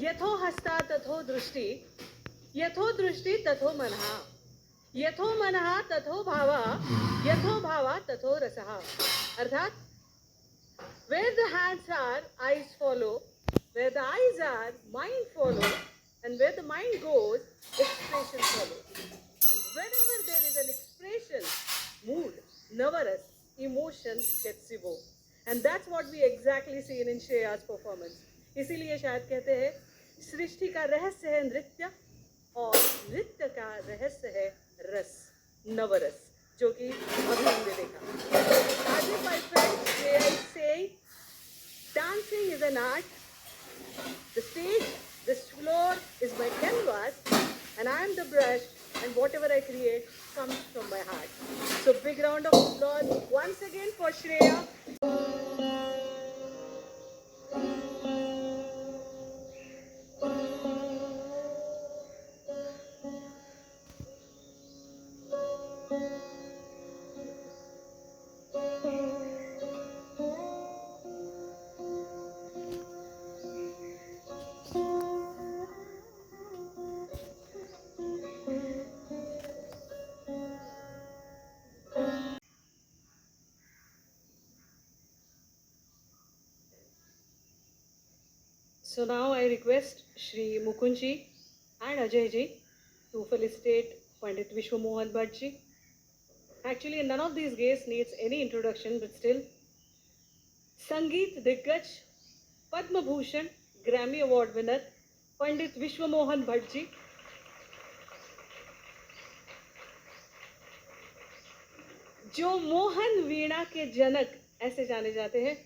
यथो हस्ता तथो दृष्टि, यथो दृष्टि तथो मनः, यथो मनः तथो भावः, यथो भावः तथो रसः। अर्थात where the hands are, eyes follow, where the eyes are, mind follow, and where the mind goes, expression follows. And whenever there is an expression, mood, navaras, emotion gets evoked. And that's what we exactly see in Shreya's performance. इसीलिए शायद कहते हैं सृष्टि का रहस्य है नृत्य और नृत्य का रहस्य है रस, नवरस, जो कि अभी हमने देखा. As if my friend Shreya is saying, dancing is an art. The stage, this floor is my canvas, and I am the brush, and whatever I create comes from my heart. So big round of applause once again for Shreya. So now I request Shri Mukund ji and Ajay ji to felicitate Pandit Vishwa Mohan Bhatt ji. Actually, none of these guests needs any introduction, but still, Sangeet Diggaj, Padma Bhushan, Grammy Award winner, Pandit Vishwa Mohan Bhatt ji. जो मोहन वीणा के जनक ऐसे जाने जाते हैं,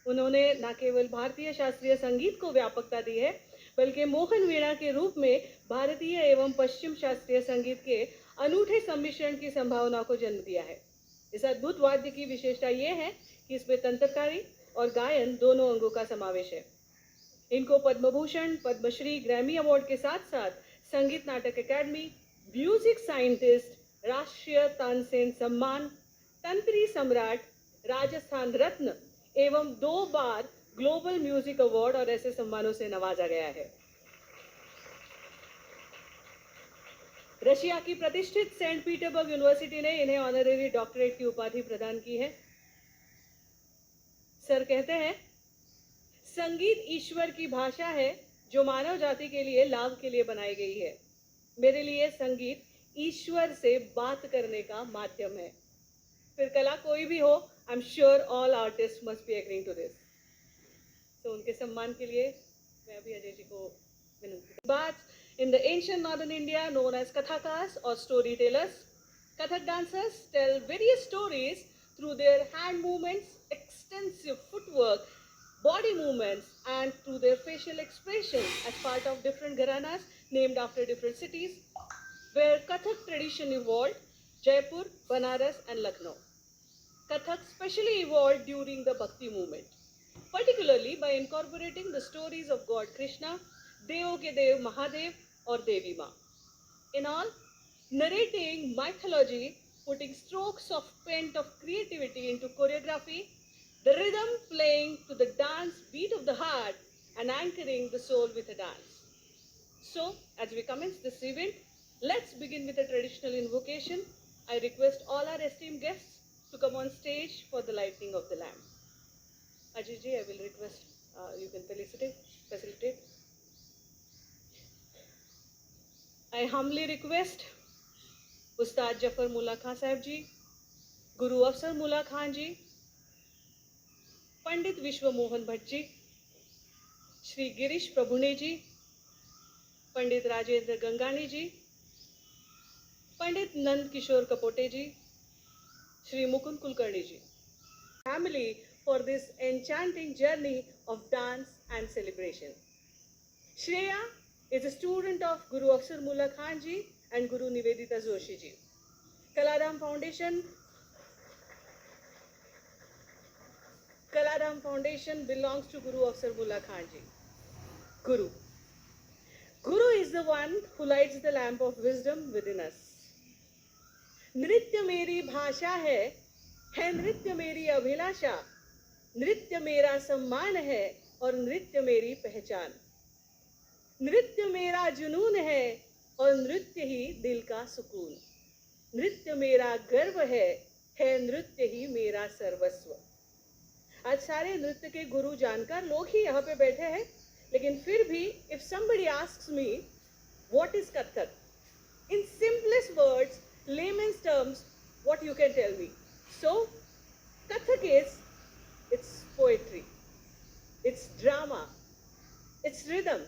उन्होंने न केवल भारतीय शास्त्रीय संगीत को व्यापकता दी है, बल्कि मोहन वीणा के रूप में भारतीय एवं पश्चिम शास्त्रीय संगीत के अनूठे सम्मिश्रण की संभावना को जन्म दिया है. इस अद्भुत वाद्य की विशेषता ये है कि इसमें तंत्रकारी और गायन दोनों अंगों का समावेश है. इनको पद्म भूषण, पद्मश्री, ग्रैमी अवार्ड के साथ साथ संगीत नाटक अकादमी, म्यूजिक साइंटिस्ट, राष्ट्रीय तानसेन सम्मान, तंत्री सम्राट, राजस्थान रत्न एवं 2 बार ग्लोबल म्यूजिक अवार्ड और ऐसे सम्मानों से नवाजा गया है. रशिया की प्रतिष्ठित सेंट पीटरबर्ग यूनिवर्सिटी ने इन्हें ऑनरेरी डॉक्टरेट की उपाधि प्रदान की है. सर कहते हैं, संगीत ईश्वर की भाषा है जो मानव जाति के लिए लाभ के लिए बनाई गई है. मेरे लिए संगीत ईश्वर से बात करने का माध्यम है. फिर कला कोई भी हो, I am sure all artist must be agreeing to this. तो उनके सम्मान के लिए मैं अभी अजय जी को विनती. बात in the ancient northern India known as Kathakas or storytellers, Kathak dancers tell various stories through their hand movements, extensive footwork, body movements, and through their facial expressions as part of different gharanas named after different cities where Kathak tradition evolved: Jaipur, Banaras, and Lucknow. Kathak specially evolved during the Bhakti movement, particularly by incorporating the stories of God Krishna, Devo ke Dev Mahadev, or Devi Ma. In all, narrating mythology, putting strokes of paint of creativity into choreography, the rhythm playing to the dance beat of the heart, and anchoring the soul with a dance. So, as we commence this event, let's begin with a traditional invocation. I request all our esteemed guests to come on stage for the lighting of the lamp. Ajay ji, I will request you can facilitate. I humbly request Ustad Jafar Mullah Khan Sahib ji, Guru Afsar Mullah Khan ji, Pandit Vishwa Mohan Bhatt ji, Shri Girish Prabhune ji, Pandit Rajendra Gangani ji, Pandit Nand Kishore Kapote ji, Shri Mukund Kulkarni ji, family for this enchanting journey of dance and celebration. Shreya is a student of Guru Afsar Mullah Khan ji and Guru Nivedita Joshi ji. Kalaram Foundation belongs to Guru Afsar Mullah Khan ji. Guru is the one who lights the lamp of wisdom within us. नृत्य मेरी भाषा है नृत्य मेरी अभिलाषा, नृत्य मेरा सम्मान है और नृत्य मेरी पहचान. नृत्य मेरा जुनून है और नृत्य ही दिल का सुकून। नृत्य मेरा गर्व है नृत्य ही मेरा सर्वस्व। आज सारे नृत्य के गुरु जानकार लोग ही यहाँ पे बैठे हैं, लेकिन फिर भी if somebody asks me what is Kathak, in simplest words, layman's terms, what you can tell me? So Kathak is, it's poetry, it's drama, it's rhythm,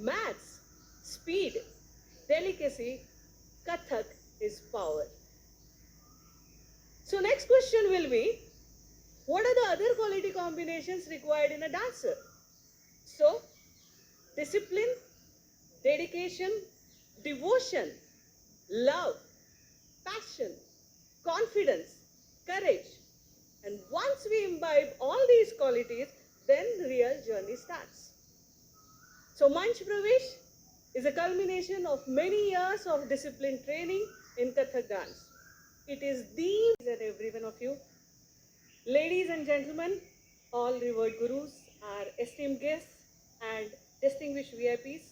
maths, speed, delicacy. Kathak is power. So next question will be, what are the other quality combinations required in a dancer? So, discipline, dedication, devotion, love, passion, confidence, courage. And once we imbibe all these qualities, then the real journey starts. So, Manch Pravesh is a culmination of many years of disciplined training in Kathak dance. It is the and every one of you. Ladies and gentlemen, all revered gurus, our esteemed guests and distinguished VIPs,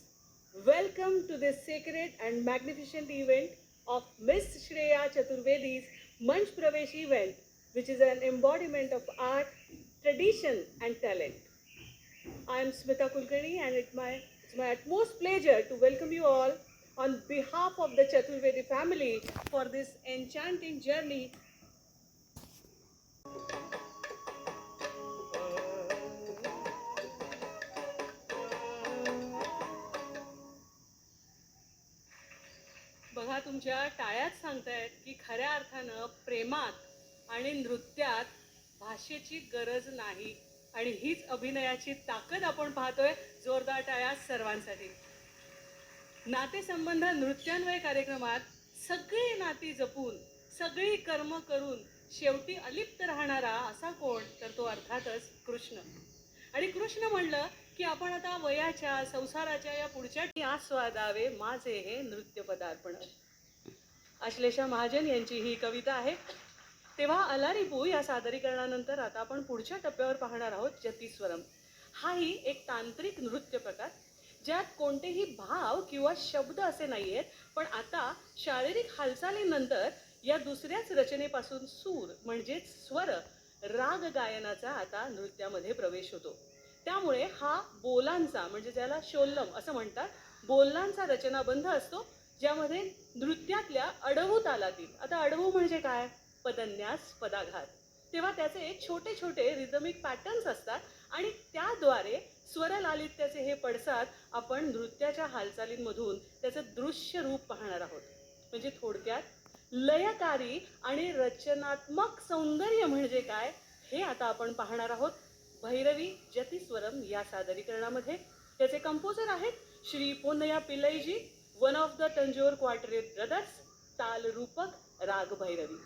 welcome to this sacred and magnificent event of Miss Shreya Chaturvedi's Manch Pravesh event, which is an embodiment of art, tradition and talent. I am Smita Kulkarni and it's my utmost pleasure to welcome you all on behalf of the Chaturvedi family for this enchanting journey. बघा, तुमच्या टाळ्याच सांगतायत की खऱ्या अर्थानं प्रेमात आणि नृत्यात भाषेची गरज नाही, आणि हीच अभिनयाची ताकद आपण पाहतोय. जोरदार टाळ्या सर्वांसाठी. नातेसंबंध नृत्यान्वय कार्यक्रमात सगळी नाती जपून सगळी कर्म करून शेवटी अलिप्त राहणारा असा कोण, तर तो अर्थातच कृष्ण. आणि कृष्ण म्हणलं की आपण आता वयाच्या संसाराच्या या पुढच्या आस्वादावे माझे हे नृत्य पदार्पण. अश्लेषा महाजन यांची ही कविता आहे. तेव्हा अलारिपू या सादरीकरणानंतर आता आपण पुढच्या टप्प्यावर पाहणार आहोत जतीस्वरम. हाही एक तांत्रिक नृत्य प्रकार ज्यात कोणतेही भाव किंवा शब्द असे नाही आहेत, पण आता शारीरिक हालचालीनंतर या दुसऱ्याच रचनेपासून सूर म्हणजेच स्वर राग गायनाचा आता नृत्यामध्ये प्रवेश होतो. त्यामुळे हा बोलांचा म्हणजे ज्याला शोल्लम असं म्हणतात, बोलांचा रचनाबंध असतो, ज्यामध्ये नृत्यातल्या अडवू तालातील, आता अडवू म्हणजे काय, पदन्यास, पदाघात, तेव्हा त्याचे छोटे छोटे रिदमिक पॅटर्न्स असतात आणि त्याद्वारे स्वरलालित्याचे हे पडसाद आपण नृत्याच्या हालचालींमधून त्याचं दृश्य रूप पाहणार आहोत. म्हणजे थोडक्यात लयकारी आणि रचनात्मक सौंदर्य म्हणजे काय हे आता आपण पाहणार आहोत भैरवी जतीस्वरम या सादरीकरणामध्ये. त्याचे कंपोजर आहेत Shri Ponnaiah Pillaiji, one of the Tanjore quartet brothers, ताल रूपक राग भैरवी.